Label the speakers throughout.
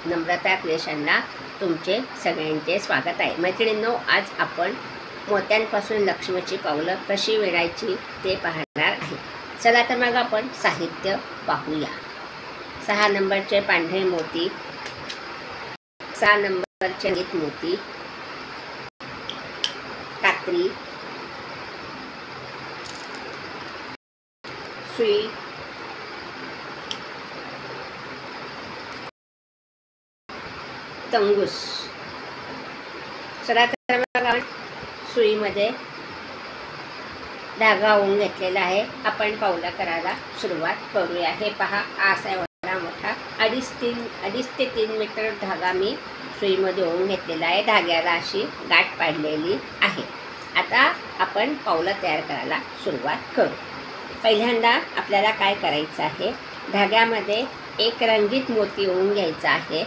Speaker 1: नम्रता क्रिएशनला तुमचे सगळ्यांचे स्वागत आहे। मैत्रिणींनो, आज आपण मोत्यांपासून लक्ष्मीची पावलं कशी विणायची ते पाहणार आहे। चला तर मग आपण साहित्य पाहूया। 6 नंबरचे पांढरे मोती, 6 नंबरचे रंगीत मोती, कात्री, सुई, तंगूस। चला तर मग आपण सुईमध्ये धागा ओवून घेतलेला आहे। आपण पावलं करायला सुरुवात करूया। हे पहा, असा एवढा मोठा 2.5 ते 3 मीटर धागा मी सुईमध्ये ओवून घेतलेला आहे। धाग्याला अशी गाठ पाडलेली आहे। आता आपण पावलं तयार करायला सुरुवात करू। पहिल्यांदा आपल्याला काय करायचं आहे, धाग्यामध्ये एक रंगीत मोती ओवून घ्यायचा आहे।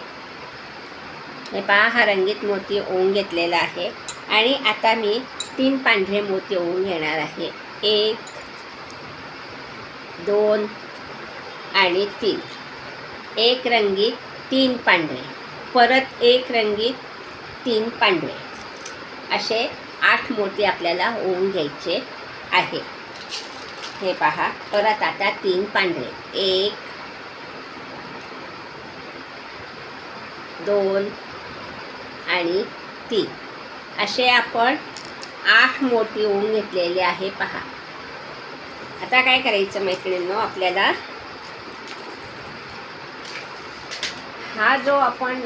Speaker 1: हे पहा, हा रंगीत मोती ओवून घेतलेला आहे आणि आता मी 3 पांढरे मोती ओवून घेणार आहे। 1, 2 आणि 3। एक रंगीत, 3 पांढरे, परत एक रंगीत, 3 पांढरे, असे 8 मोती आपल्याला ओवून घ्यायचे आहे। हे पहा, परत आता 3 पांढरे, 1, 2 आणि 3, असे आपण 8 मोती ओवून घेतलेले आहे। पहा, आता काय करायचं मैत्रिणींनो, आपल्याला हा जो आपण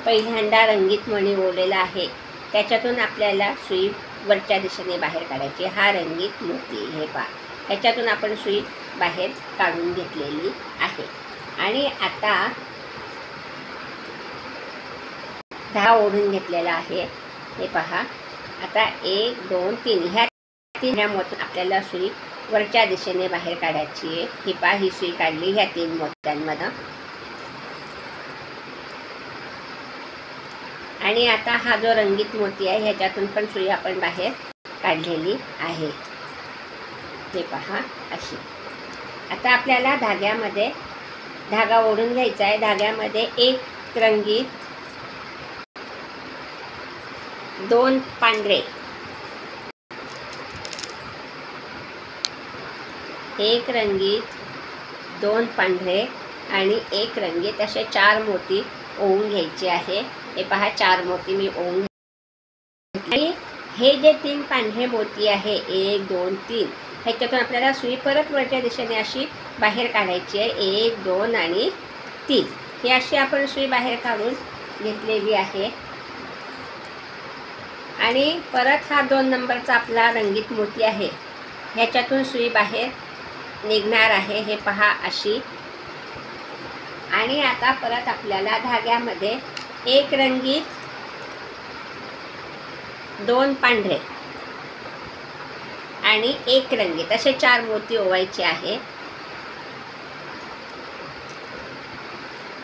Speaker 1: पहिल्यांदा रंगीत मणी ओवलेला आहे त्याच्यातून आपल्याला सुई वरच्या दिशेने बाहेर काढायची। हा रंगीत मोती, हे पहा, ह्याच्यातून आपण सुई बाहेर काढून घेतलेली आहे। आणि आता धागा ओढून घेतलेला आहे। हे पहा, आता 1, 2, 3 ह्या 3 मोत्यातून आपल्याला सुई वरच्या दिशेने बाहेर काढायची आहे। ही पहा, ही सुई काढली ह्या 3 मोत्यांमधून। आणि आता हा जो रंगीत मोती आहे ह्याच्यातून पण सुई आपण बाहेर काढलेली आहे। हे पहा, अशी। आता आपल्याला धाग्यामध्ये धागा ओढून घ्यायचा आहे। धाग्यामध्ये एक रंगीत, 2 पांढरे, एक रंगीत, 2 पांढरे आणि एक रंगीत, असे 4 मोती ओवून घ्यायचे आहे। हे पहा, 4 मोती मी ओवून घेतले। आणि हे जे 3 पांढरे मोती आहे, 1, 2, 3, ह्याच्यातून आपल्याला सुई परत वरच्या दिशेने अशी बाहेर काढायची आहे। 1, 2 आणि 3, ही अशी आपण सुई बाहेर काढून घेतलेली आहे। आणि परत हा 2 नंबरचा आपला रंगीत मोती आहे, ह्याच्यातून सुई बाहेर निघणार आहे। हे पहा, अशी। आणि आता परत आपल्याला धाग्यामध्ये एक रंगीत, 2 पांढरे आणि एक रंगीत, असे 4 मोती ओवायचे आहे।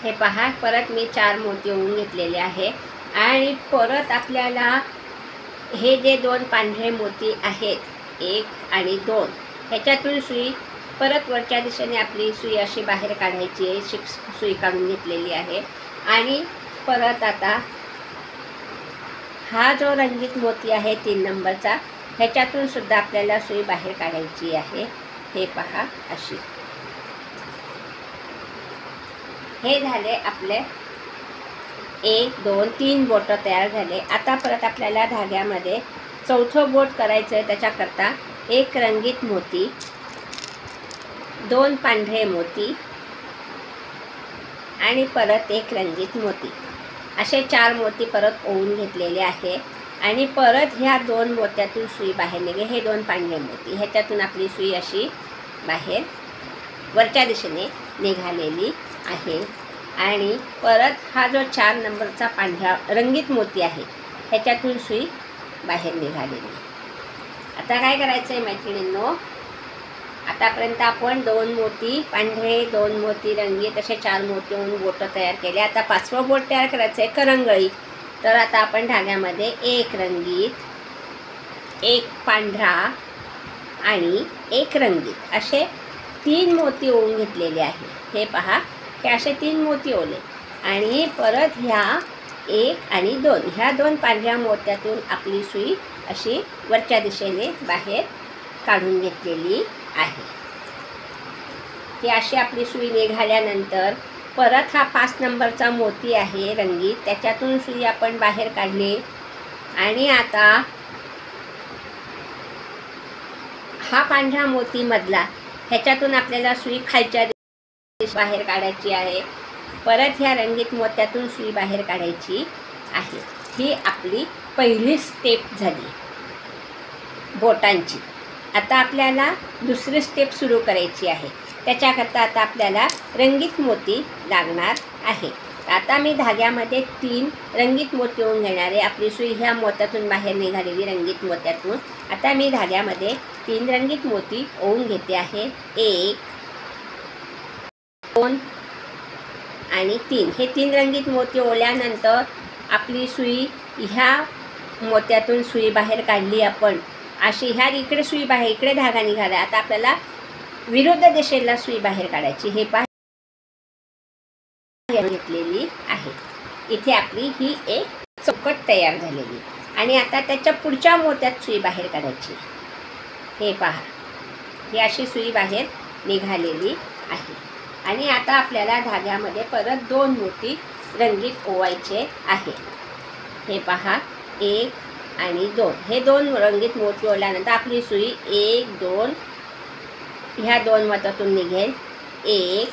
Speaker 1: हे पहा, परत मी 4 मोती ओवून घेतलेले आहे। आणि परत आपल्याला हे जे 2 पांढरे मोती आहेत, 1 आणि 2, ह्याच्यातून सुई परत वरच्या दिशेने आपली सुई अशी बाहेर काढायची आहे। सुई काढून घेतलेली आहे। आणि परत आता हा जो रंगीत मोती आहे 3 नंबरचा, ह्याच्यातून सुद्धा आपल्याला सुई बाहेर काढायची आहे। हे पहा, अशी। हे झाले आपले 1, 2, 3 बोट तयार झाले। आता परत आपल्याला धाग्यामध्ये 4थं बोट करायचं आहे। त्याच्याकरता एक रंगीत मोती, 2 पांढरे मोती आणि परत एक रंगीत मोती, असे 4 मोती परत ओवून घेतलेले आहे। आणि परत ह्या 2 मोत्यातून सुई बाहेर निघे। हे 2 पांढरे मोती, ह्याच्यातून आपली सुई अशी बाहेर वरच्या दिशेने निघालेली आहे। आणि परत हा जो 4 नंबरचा पांढरा रंगीत मोती आहे, ह्याच्यातून सुई बाहेर निघालेली। आता काय करायचं आहे मैत्रिणींनो, आतापर्यंत आपण 2 मोती पांढरे, 2 मोती रंगीत, असे 4 मोती ओवून बोटं तयार केले। आता 5वं बोट तयार करायचं आहे, करंगळी। तर आता आपण धाग्यामध्ये एक रंगीत, एक पांढरा आणि एक रंगीत, असे 3 मोती ओवून घेतलेले आहे। हे पहा, हे असे 3 मोती ओवले। आणि परत ह्या 1 आणि 2 ह्या 2 पांढऱ्या मोत्यातून आपली सुई अशी वरच्या दिशेने बाहेर काढून घेतलेली आहे. ही अशी आपली सुई निघाल्यानंतर परत हा 5 नंबरचा मोती आहे रंगीत, त्याच्यातून सुई आपण बाहेर काढली आणि आता हा पांढरा मोती मधला ह्याच्यातून आपल्याला सुई खालच्या बाहेर काढायची आहे. परत ह्या रंगीत मोत्यातून सुई बाहेर काढायची आहे. ही आपली पहिली स्टेप झाली बोटांची. आता आपल्याला दुसरी स्टेप सुरू करायची आहे. त्याच्याकरता आता आपल्याला रंगीत मोती लागणार आहे. आता मी धाग्यामध्ये 3 रंगीत मोती ओवून घेणार आहे. आपली सुई ह्या मोत्यातून बाहेर निघालेली रंगीत मोत्यातून. आता मी धाग्यामध्ये 3 रंगीत मोती ओवून घेते आहे. 1 2 आणि 3. हे 3 रंगीत मोती ओवल्यानंतर आपली सुई ह्या मोत्यातून सुई बाहेर काढली आपण. अशी ह्या इकडे सुई बाहेर, इकडे धागा निघाला. आता आपल्याला विरुद्ध दिशेला सुई बाहेर काढायची. हे बाहेर घेतलेली आहे. इथे आपली ही एक चौकट तयार झालेली. आणि आता त्याच्या पुढच्या मोत्यात सुई बाहेर काढायची. हे पहा, ही अशी सुई बाहेर निघालेली आहे. आणि आता आपल्याला धाग्यामध्ये परत 2 मोती रंगीत ओवायचे आहे. हे पहा, 1 आणि 2. हे 2 रंगीत मोती ओवल्यानंतर आपली सुई 1 2 ह्या 2 मोत्यातून निघेल. 1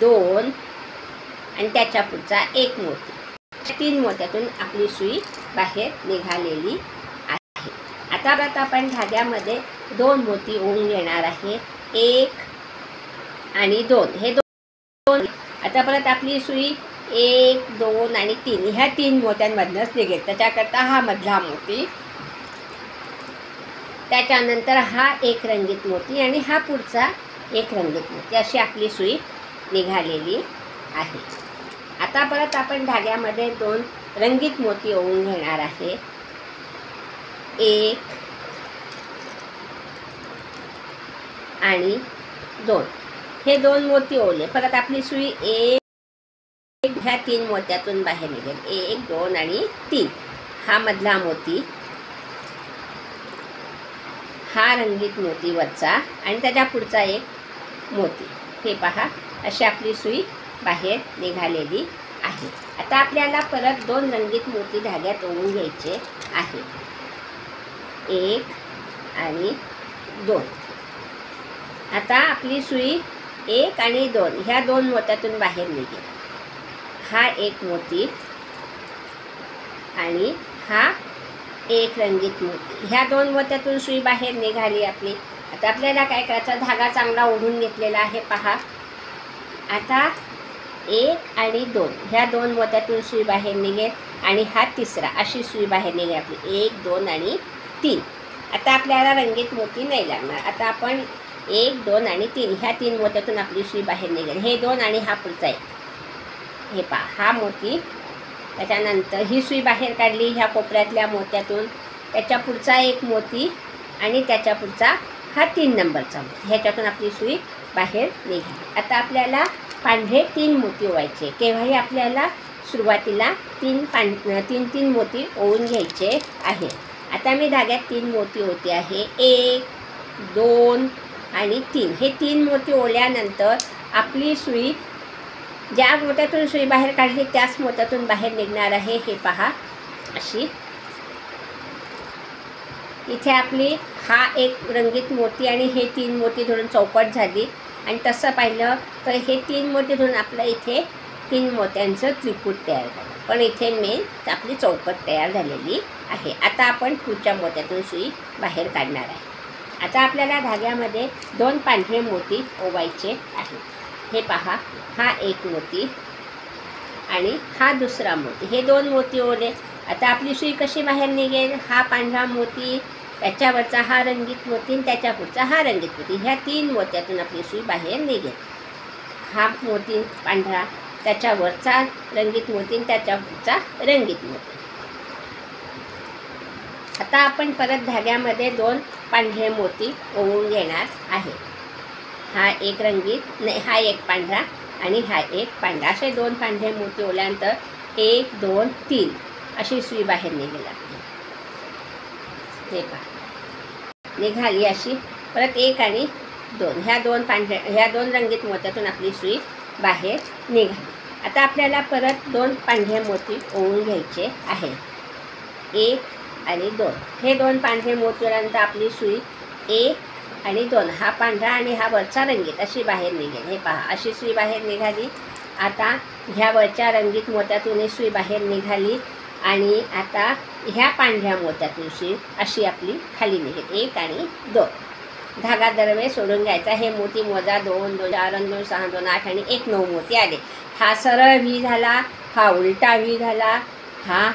Speaker 1: 2 आणि त्याच्या पुढचा 1 मोती. 3 मोत्यातून आपली सुई बाहेर निघालेली आहे. आता आपण धाग्यामध्ये 2 मोती ओवून घेणार आहे. 1 आणि 2. हे 2. आता परत आपली सुई 1 2 आणि 3 ह्या 3 मोत्यांमधनंच निघेल. त्याच्याकरता हा मधला मोती, त्याच्यानंतर हा 1 रंगीत मोती आणि हा पुढचा 1 रंगीत मोती. अशी आपली सुई निघालेली आहे. आता परत आपण धाग्यामध्ये 2 रंगीत मोती ओवून घेणार आहे. 1 आणि 2. हे 2 मोती ओवले. परत आपली सुई 1 ह्या 3 मोत्यातून बाहेर निघेल. 1 2 आणि 3. हा मधला मोती, हा रंगीत मोती वरचा आणि त्याच्या पुढचा 1 मोती. हे पहा, अशी आपली सुई बाहेर निघालेली आहे. आता आपल्याला परत 2 रंगीत मोती धाग्यात ओवून घ्यायचे आहे. 1 आणि 2. आता आपली सुई 1 आणि 2 ह्या 2 मोत्यातून बाहेर निघेल. हा 1 मोती आणि हा 1 रंगीत मोती. ह्या 2 मोत्यातून सुई बाहेर निघाली आपली. आता आपल्याला काय करायचं, धागा चांगला ओढून घेतलेला आहे पहा. आता 1 आणि 2 ह्या 2 मोत्यातून सुई बाहेर निघेल आणि हा तिसरा, अशी सुई बाहेर निघेल आपली. 1 2 आणि 3. आता आपल्याला रंगीत मोती नाही लागणार. आता आपण 1 2 आणि 3 ह्या 3 मोत्यातून आपली सुई बाहेर निघेल. हे 2 आणि हा पुढचा 1. हे पहा, हा मोती. त्याच्यानंतर ही सुई बाहेर काढली ह्या कोपऱ्यातल्या मोत्यातून. त्याच्या पुढचा 1 मोती आणि त्याच्या पुढचा हा 3 नंबरचा मोती. ह्याच्यातून आपली सुई बाहेर निघाली. आता आपल्याला पांढरे 3 मोती ओवायचे. केव्हाही आपल्याला सुरुवातीला 3 मोती ओवून घ्यायचे आहे. आता मी धाग्यात 3 मोती ओवते आहे. 1 2 आणि 3. हे 3 मोती ओवल्यानंतर आपली सुई ज्या मोत्यातून सुई बाहेर काढली त्याच मोत्यातून बाहेर निघणार आहे. हे पहा, अशी इथे आपली हा 1 रंगीत मोती आणि हे 3 मोती धरून चौकट झाली. आणि तसं पाहिलं तर हे 3 मोती धरून आपलं इथे 3 मोत्यांचं त्रिकूट तयार झालं. पण इथे मेन आपली चौकट तयार झालेली आहे. आता आपण पुढच्या मोत्यातून सुई बाहेर काढणार आहे. आता आपल्याला धाग्यामध्ये 2 पांढरे मोती ओवायचे आहेत. हे पहा, हा 1 मोती आणि हा दुसरा मोती. हे 2 मोती ओवले. आता आपली सुई कशी बाहेर निघेल, हा पांढरा मोती, त्याच्यावरचा हा रंगीत मोती आणि त्याच्या पुढचा हा रंगीत मोती. ह्या 3 मोत्यातून आपली सुई बाहेर निघेल. हा मोती पांढरा, त्याच्यावरचा रंगीत मोती आणि त्याच्या पुढचा रंगीत मोती. आता आपण परत धाग्यामध्ये 2 पांढरे मोती ओवून घेणार आहे. हा 1 रंगीत नाही, हा 1 पांढरा आणि हा एक पांढरा. असे 2 पांढरे मोती ओल्यानंतर 1 2 3 अशी सुई बाहेर निघाली. हे पहा निघाली अशी. परत 1 आणि 2 ह्या 2 रंगीत मोत्यातून आपली सुई बाहेर निघाली. आता आपल्याला परत 2 पांढरे मोती ओवून घ्यायचे आहे. 1 आणि 2 हे 2 पांढरे मोती ओल्यानंतर आपली सुई 1 आणि 2 हा पांढरा आणि हा वरचा रंगीत अशी बाहेर निघेल. हे पहा अशी सुई बाहेर निघाली. आता ह्या वरच्या रंगीत मोत्यातून सुई बाहेर निघाली आणि आता ह्या पांढऱ्या मोत्यातून सुई अशी आपली खाली निघेल. 1 आणि 2 धागा दरवेळेस सोडून घ्यायचा. हे मोती मोजा 2 2 4 2 6 2 8 आणि 1 9 मोती आले. हा सरळ व्ही झाला, हा उलटा व्ही झाला, हा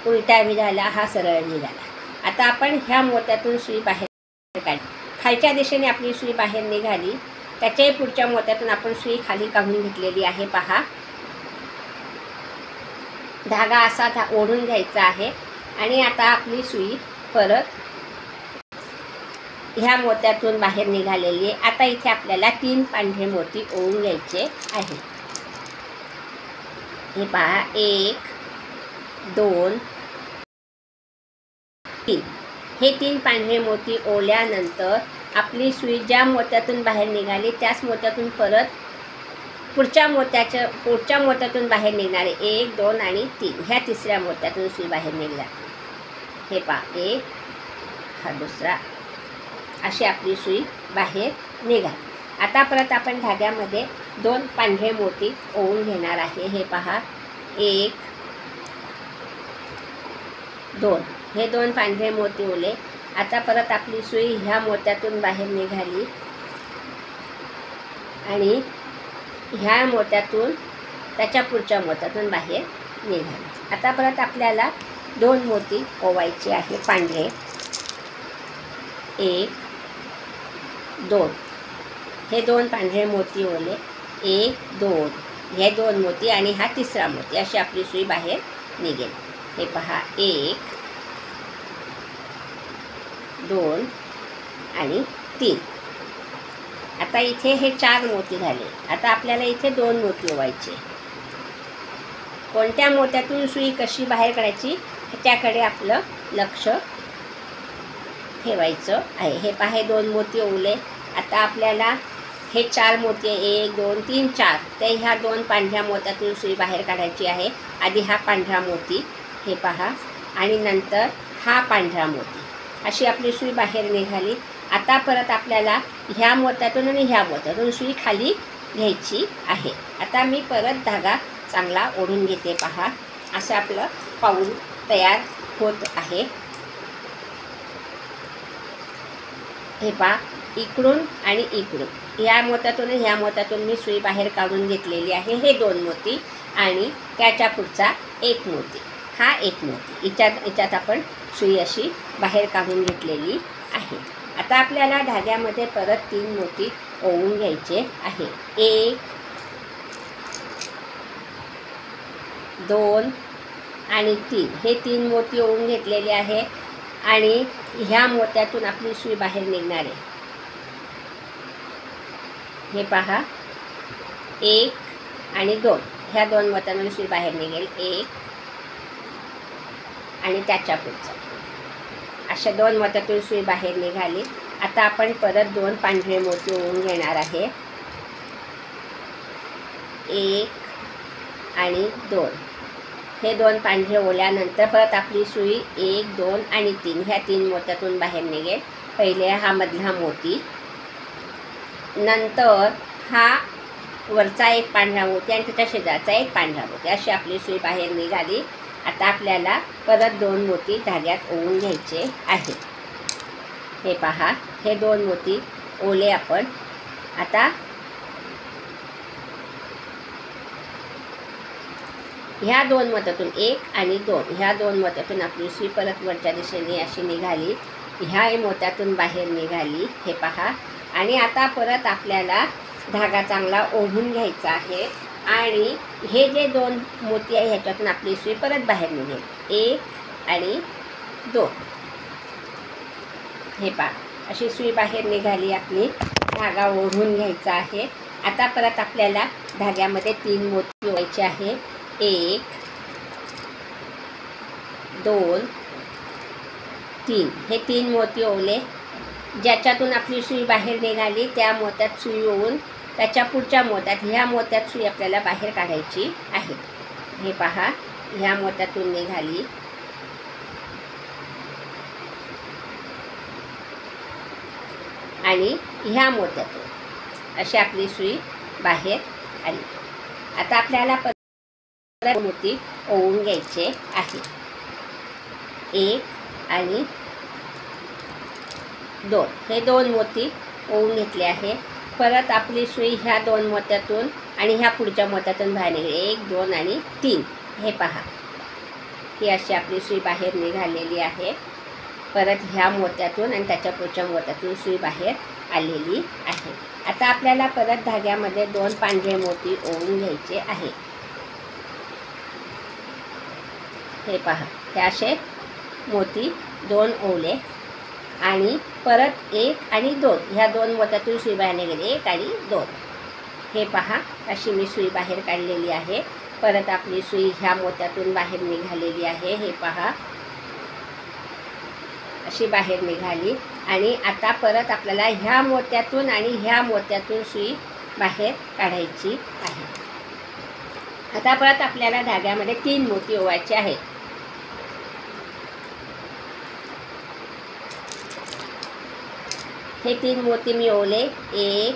Speaker 1: उलटा व्ही झाला, हा सरळ व्ही झाला. आता आपण ह्या मोत्यातून सुई बाहेर काढली. खालच्या दिशेने आपली सुई बाहेर निघाली. त्याच्याही पुढच्या मोत्यातून आपण सुई खाली काढून घेतलेली आहे. पहा धागा असा ओढून घ्यायचा आहे आणि आता आपली सुई परत ह्या मोत्यातून बाहेर निघालेली आहे. आता इथे आपल्याला 3 पांढरे मोती ओवून घ्यायचे आहे. हे पहा 1 2 3 हे 3 पांढरे मोती ओवल्यानंतर आपली सुई ज्या मोत्यातून बाहेर निघाली त्याच मोत्यातून परत पुढच्या मोत्यातून बाहेर निघणारे 1 2 आणि 3 ह्या तिसऱ्या मोत्यातून सुई बाहेर निघाली. हे पहा 1 हा दुसरा अशी आपली सुई बाहेर निघाली. आता परत आपण धाग्यामध्ये 2 पांढरे मोती ओवून घेणार आहे. हे पहा 1 2 हे 2 पांढरे मोती ओले. आता परत आपली सुई ह्या मोत्यातून बाहेर निघाली आणि ह्या मोत्यातून त्याच्या पुढच्या मोत्यातून बाहेर निघाली. आता परत आपल्याला 2 मोती ओवायचे आहे पांढरे. 1 2 हे 2 पांढरे मोती ओले. 1 2 हे 2 मोती आणि हा तिसरा मोती अशी आपली सुई बाहेर निघेल. हे पहा 1 2 आणि 3. आता इथे हे 4 मोती झाले. आता आपल्याला इथे 2 मोती ओवायचे. कोणत्या मोत्यातून सुई कशी बाहेर काढायची त्याकडे आपलं लक्ष ठेवायचं आहे. हे पहा हे 2 मोती ओवले. आता आपल्याला हे 4 मोती 1 2 3 4 ते ह्या 2 पांढऱ्या मोत्यातून सुई बाहेर काढायची आहे. आधी हा पांढरा मोती हे पहा आणि नंतर हा पांढरा मोती अशी आपली सुई बाहेर निघाली. आता परत आपल्याला ह्या मोत्यातून आणि ह्या मोत्यातून सुई खाली घ्यायची आहे. आता मी परत धागा चांगला ओढून घेते. पहा असं आपलं पाऊल तयार होत आहे. हे पहा इकडून आणि इकडून ह्या मोत्यातून ह्या मोत्यातून मी सुई बाहेर काढून घेतलेली आहे. हे 2 मोती आणि त्याच्या पुढचा 1 मोती, हा 1 मोती याच्यात आपण सुई अशी बाहेर काढून घेतलेली आहे. आता आपल्याला धाग्यामध्ये परत 3 मोती ओवून घ्यायचे आहे. 1 2 आणि 3 हे 3 मोती ओवून घेतलेले आहे आणि ह्या मोत्यातून आपली सुई बाहेर निघणार आहे. हे पहा 1 आणि 2 ह्या 2 मोत्यातून सुई बाहेर निघेल. 1 आणि त्याच्या पुढचा अशा 2 मोत्यातून सुई बाहेर निघाली. आता आपण परत 2 पांढरे मोती ओवून घेणार आहे. 1 आणि 2 हे 2 पांढरे ओल्यानंतर परत आपली सुई 1 2 आणि 3 ह्या 3 मोत्यातून बाहेर निघेल. पहिले हा मधला मोती, नंतर हा वरचा 1 पांढरा मोती आणि त्याच्या शेजारचा 1 पांढरा मोती अशी आपली सुई बाहेर निघाली. आता आपल्याला परत 2 मोती धाग्यात ओवून घ्यायचे आहे. हे पहा हे 2 मोती ओले आपण. आता ह्या 2 मोत्यातून 1 आणि 2 ह्या 2 मोत्यातून आपली सुई परत वरच्या दिशेने अशी निघाली. ह्या मोत्यातून बाहेर निघाली. हे पहा आणि आता परत आपल्याला धागा चांगला ओढून घ्यायचा आहे आणि हे जे 2 मोती आहे ह्याच्यातून आपली सुई परत बाहेर निघेल. 1 आणि 2 हे पहा अशी सुई बाहेर निघाली. आपली धागा ओढून घ्यायचा आहे आता परत आपल्याला धाग्यामध्ये 3 मोती ओवायचे आहे. 1 2 3 हे 3 मोती ओवले. ज्याच्यातून आपली सुई बाहेर निघाली त्या मोत्यात सुई ओवून त्याच्या पुढच्या मोत्यात ह्या मोत्यात सुई आपल्याला बाहेर काढायची आहे. हे पहा, ह्या मोत्यातून निघाली आणि ह्या मोत्यातून अशी आपली सुई बाहेर आली. आता आपल्याला परत मोती ओवून घ्यायचे आहे. 1 आणि 2 हे 2 मोती ओवून घेतले आहे. परत आपली सुई ह्या 2 मोत्यातून आणि ह्या पुढच्या मोत्यातून बाहेर निघाली. 1 2 आणि 3 हे पहा, ही अशी आपली सुई बाहेर निघालेली आहे. परत ह्या मोत्यातून आणि त्याच्या पुढच्या मोत्यातून सुई बाहेर आलेली आहे. आता आपल्याला परत धाग्यामध्ये 2 पांढरे मोती ओवून घ्यायचे आहे. हे पहा, हे असे मोती 2 ओवले आणि परत 1 आणि 2 ह्या 2 मोत्यातून सुई बाहेर निघाली. 1 आणि 2 हे पहा, अशी मी सुई बाहेर काढलेली आहे. परत आपली सुई ह्या मोत्यातून बाहेर निघालेली आहे. हे पहा, अशी बाहेर निघाली. आणि आता परत आपल्याला ह्या मोत्यातून आणि ह्या मोत्यातून सुई बाहेर काढायची आहे. आता परत आपल्याला धाग्यामध्ये 3 मोती ओवायचे आहेत. हे 3 मोती मी ओवले. 1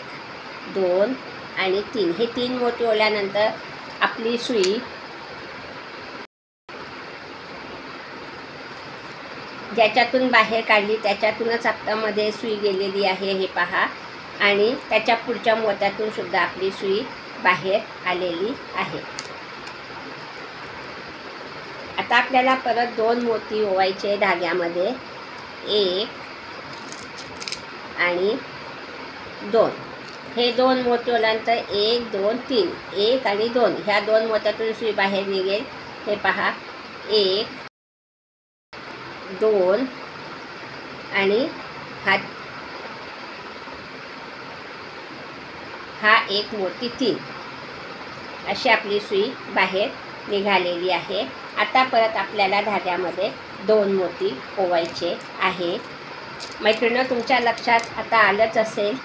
Speaker 1: 2 आणि 3 हे 3 मोती ओवल्यानंतर आपली सुई ज्याच्यातून बाहेर काढली त्याच्यातूनच आत्तामध्ये सुई गेलेली आहे. हे पहा, आणि त्याच्या पुढच्या मोत्यातून सुद्धा आपली सुई बाहेर आलेली आहे. आता आपल्याला परत 2 मोती ओवायचे धाग्यामध्ये. 1 आणि 2 हे 2 मोती ओवल्यानंतर 1 2 3 1 आणि 2 ह्या 2 मोत्यातून सुई बाहेर निघेल. हे पहा, 1 2 आणि हा 1 मोती 3 अशी आपली सुई बाहेर निघालेली आहे. आता परत आपल्याला धाग्यामध्ये 2 मोती ओवायचे आहे. मैत्रिणींनो, तुमच्या लक्षात आता आलंच असेल,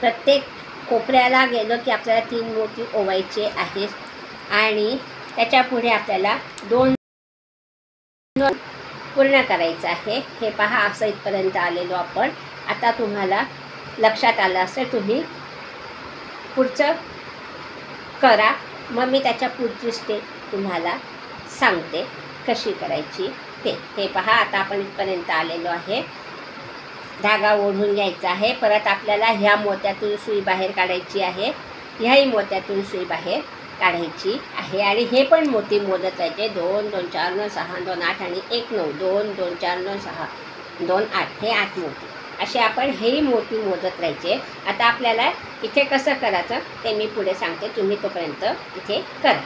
Speaker 1: प्रत्येक कोपऱ्याला गेलो की आपल्याला 3 मोती ओवायचे आहेत आणि त्याच्या पुढे आपल्याला 2 पूर्ण करायचं आहे. हे पहा, असं इथपर्यंत आलेलो आपण. आता तुम्हाला लक्षात आलं असेल, तुम्ही पुढचं करा, मग मी त्याच्या पुढची स्टेप तुम्हाला सांगते कशी करायची ते. हे पहा, आता आपण इथपर्यंत आलेलो आहे. धागा ओढून घ्यायचा आहे. परत आपल्याला ह्या मोत्यातून सुई बाहेर काढायची आहे. ह्याही मोत्यातून सुई बाहेर काढायची आहे. आणि हे पण मोती मोजत राहायचे. 2 2 4 9 6 2 8 आणि 1 9 2 2 4 9 6 2 8 हे 8 मोती असे आपण हेही मोती मोजत राहायचे. आता आपल्याला इथे कसं करायचं ते मी पुढे सांगते, तुम्ही तोपर्यंत इथे करा.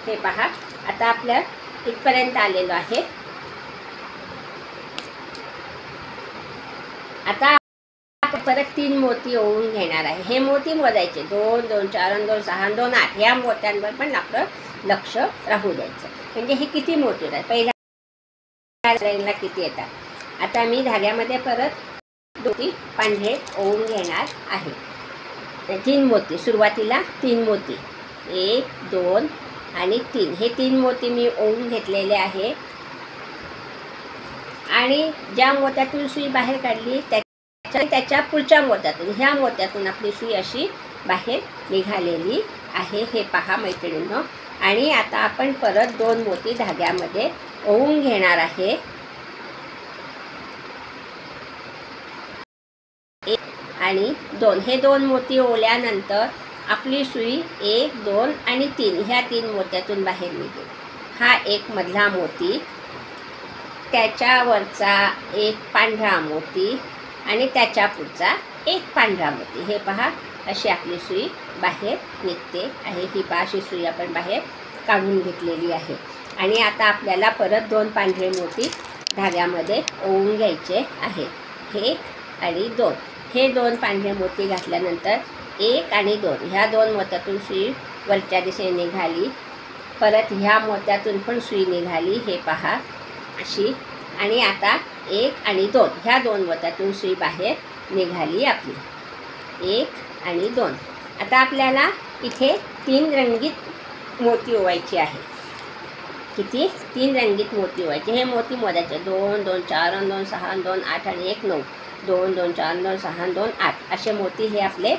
Speaker 1: हे पहा, आता आपल्या इथपर्यंत आलेलो आहे. आता परत 3 मोती ओवून घेणार आहे. हे मोती मोजायचे. 2 2 4 2 6 2 8 ह्या मोत्यांवर पण आपलं लक्ष राहू द्यायचं. म्हणजे हे किती मोती होतात, पहिल्या लाईनला किती येतात. आता मी धाग्यामध्ये परत 2 पांढरे ओवून घेणार आहे. 3 मोती सुरुवातीला 3 मोती 1 2 आणि 3 हे 3 मोती मी ओवून घेतलेले आहे. आणि ज्या मोत्यातून सुई बाहेर काढली त्याच्या पुढच्या मोत्यातून ह्या मोत्यातून आपली सुई अशी बाहेर निघालेली आहे. हे पहा मैत्रिणींनो. आणि आता आपण परत 2 मोती धाग्यामध्ये ओवून घेणार आहे. 1 आणि 2 हे 2 मोती ओवल्यानंतर आपली सुई 1 2 आणि 3 ह्या 3 मोत्यातून बाहेर निघेल. हा एक मधला मोती, त्याच्यावरचा एक पांढरा मोती आणि त्याच्या पुढचा एक पांढरा मोती. हे पहा, अशी आपली सुई बाहेर निघते आहे. ही पहा, अशी सुई आपण बाहेर काढून घेतलेली आहे. आणि आता आपल्याला परत 2 पांढरे मोती धाग्यामध्ये ओवून घ्यायचे आहे. 1 आणि 2 हे 2 पांढरे मोती घातल्यानंतर 1 आणि 2 ह्या 2 मोत्यातून सुई वरच्या दिशेने निघाली, परत ह्या मोत्यातून पण सुई निघाली, हे पहा अशी. आणि आता 1 आणि 2 ह्या 2 मोत्यातून सुई बाहेर निघाली आपली, 1 आणि 2. आता आपल्याला इथे 3 रंगीत मोती ओवायचे आहे. किती? 3 रंगीत मोती ओवायचे. हे मोती मोजायचे 2 2 4 2 6 2 8 आणि 1 9, 2 2 4 2 6 2 8 असे मोती हे आपले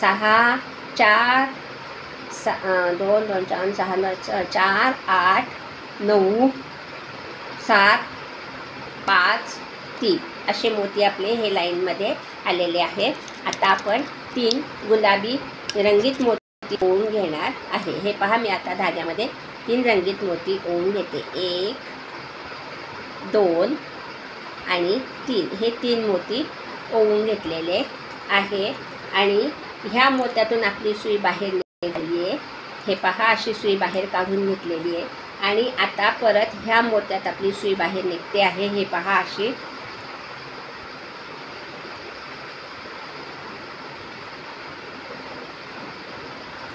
Speaker 1: 6 4 2 2 4 6 4 8 9 7 5 3 असे मोती आपले हे लाईनमध्ये आलेले आहेत. आता आपण 3 गुलाबी रंगीत मोती ओवून घेणार आहे. हे पहा, मी आता धाग्यामध्ये 3 रंगीत मोती ओवून घेते. 1 2 आणि 3 हे 3 मोती ओवून घेतलेले आहे. आणि ह्या मोत्यातून आपली सुई बाहेर निघाली आहे. हे पहा, अशी सुई बाहेर काढून घेतलेली आहे. आणि आता परत ह्या मोत्यात आपली सुई बाहेर निघते आहे. हे पहा अशी.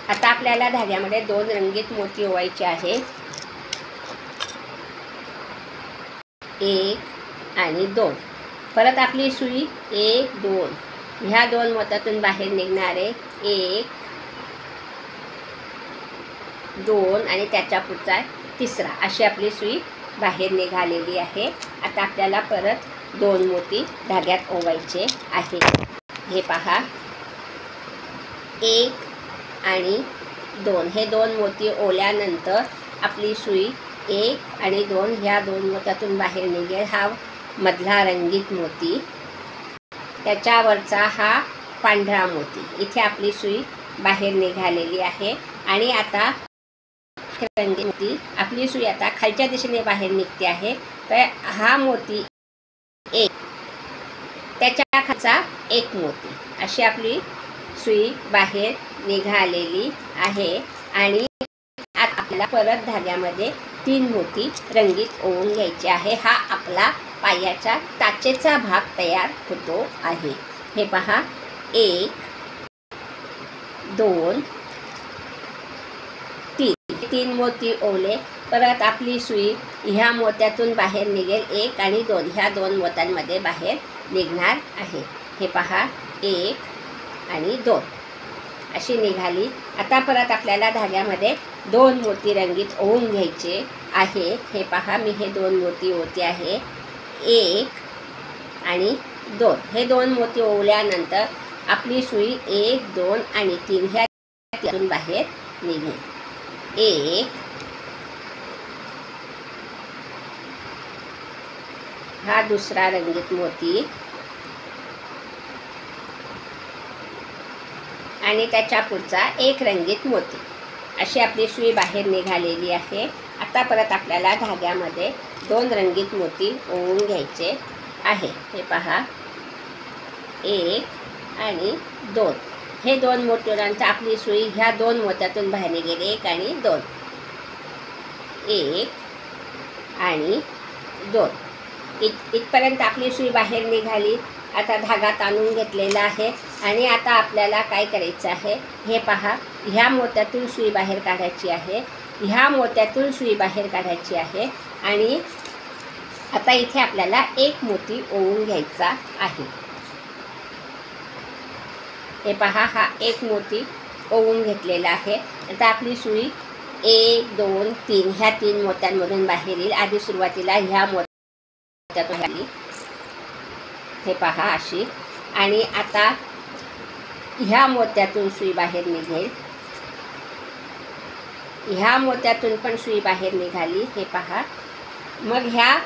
Speaker 1: आता आपल्याला धाग्यामध्ये 2 रंगीत मोती ओवायचे आहे. 1 आणि 2. परत आपली सुई 1 2 ह्या 2 मोत्यातून बाहेर निघणारे 1 2 आणि त्याच्या पुढचा तिसरा अशी आपली सुई बाहेर निघालेली आहे. आता आपल्याला परत 2 मोती धाग्यात ओवायचे आहे. हे पहा, 1 आणि 2 हे 2 मोती ओवल्यानंतर आपली सुई 1 आणि 2 ह्या 2 मोत्यातून बाहेर निघेल. हा मधला रंगीत मोती, त्याच्यावरचा हा पांढरा मोती. इथे आपली सुई बाहेर निघालेली आहे. आणि आता रंगीत मोती आपली सुई आता खालच्या दिशेने बाहेर निघते आहे. तर हा मोती 1, त्याच्या खालचा 1 मोती अशी आपली सुई बाहेर निघालेली आहे. आणि आता आपल्याला परत धाग्यामध्ये 3 मोती रंगीत ओवून घ्यायचे आहे. हा आपला पायाचा टाचेचा भाग तयार होतो आहे. हे पहा, 1 2 3 मोती ओवले. परत आपली सुई ह्या मोत्यातून बाहेर निघेल. 1 आणि 2 ह्या 2 मोत्यांमध्ये बाहेर निघणार आहे. हे पहा, 1 आणि 2 अशी निघाली. आता परत आपल्याला धाग्यामध्ये 2 मोती रंगीत ओवून घ्यायचे आहे. हे पहा, मी हे 2 मोती ओवते आहे. 1 आणि 2 हे 2 मोती ओवल्यानंतर आपली सुई 1 2 आणि 3 ह्या त्यातून बाहेर निघेल. 1 हा दुसरा रंगीत मोती आणि त्याच्या पुढचा 1 रंगीत मोती अशी आपली सुई बाहेर निघालेली आहे. आता परत आपल्याला धाग्यामध्ये 2 रंगीत मोती ओवून घ्यायचे आहे. हे पहा, 1 आणि 2 हे 2 मोत्यांनंतर आपली सुई ह्या 2 मोत्यातून बाहेर निघेल. 1 आणि 2 1 आणि 2 इथपर्यंत आपली सुई बाहेर निघाली. आता धागा ताणून घेतलेला आहे. आणि आता आपल्याला काय करायचं आहे, हे पहा, ह्या मोत्यातून सुई बाहेर काढायची आहे. ह्या मोत्यातून सुई बाहेर काढायची आहे. आणि आता इथे आपल्याला 1 मोती ओवून घ्यायचा आहे. हे पहा, हा 1 मोती ओवून घेतलेला आहे. आता आपली सुई 1 2 3 ह्या 3 मोत्यांमधून बाहेर येईल. आधी सुरुवातीला ह्या मोत्यातून आली. हे पहा अशी. आणि आता ह्या मोत्यातून सुई बाहेर निघेल. ह्या मोत्यातून पण सुई बाहेर निघाली. हे पहा, मग ह्या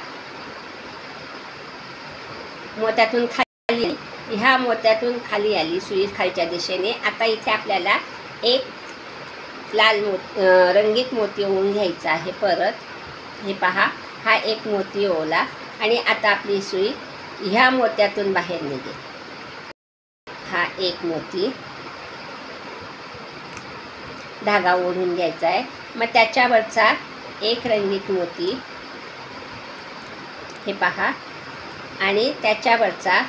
Speaker 1: मोत्यातून खाली, ह्या मोत्यातून खाली आली सुई खालच्या दिशेने. आता इथे आपल्याला 1 लाल रंगीत मोती ओवून घ्यायचा आहे. परत हे पहा, हा 1 मोती ओवला. आणि आता आपली सुई ह्या मोत्यातून बाहेर निघेल. हा 1 मोती धागा ओढून घ्यायचा आहे. मग त्याच्यावरचा 1 रंगीत मोती, हे पहा, आणि त्याच्यावरचा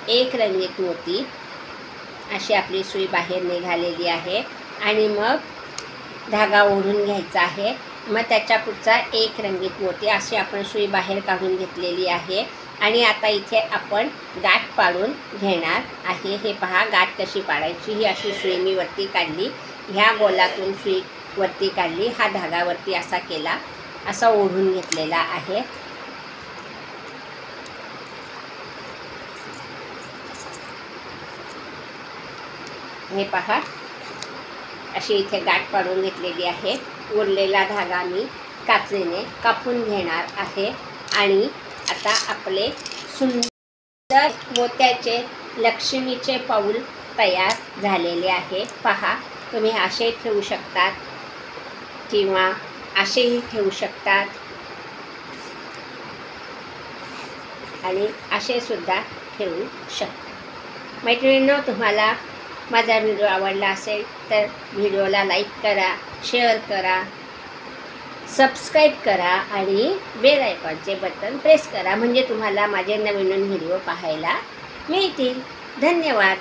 Speaker 1: एक रंगीत मोती अशी आपली सुई बाहेर निघालेली आहे आणि मग धागा ओढून घ्यायचा आहे. मग त्याच्या पुढचा एक रंगीत मोती अशी आपण सुई बाहेर काढून घेतलेली आहे आणि आता इथे आपण गाठ पाडून घेणार आहे. हे पहा गाठ कशी पाडायची. ही अशी सुई मी वरती काढली, ह्या गोलातून सुई वरती काढली, हा धागा वरती असा केला, असा ओढून घेतलेला आहे. हे पहा अशी इथे गाठ पाडून घेतलेली आहे. उरलेला धागा मी कात्रीने कापून घेणार आहे आणि आता आपले सुंदर मोत्याचे लक्ष्मीचे पाऊल तयार झालेले आहे. पहा तुम्ही असे ठेवू शकतात किंवा असेही ठेवू शकतात आणि असे सुद्धा ठेवू शकतात. मैत्रिणींनो, तुम्हाला माझा व्हिडिओ आवडला असेल तर व्हिडिओला लाईक करा, शेअर करा, सबस्क्राईब करा आणि बेल आयकॉनचे बटन प्रेस करा, म्हणजे तुम्हाला माझे नवीन व्हिडिओ पाहायला मिळतील. धन्यवाद.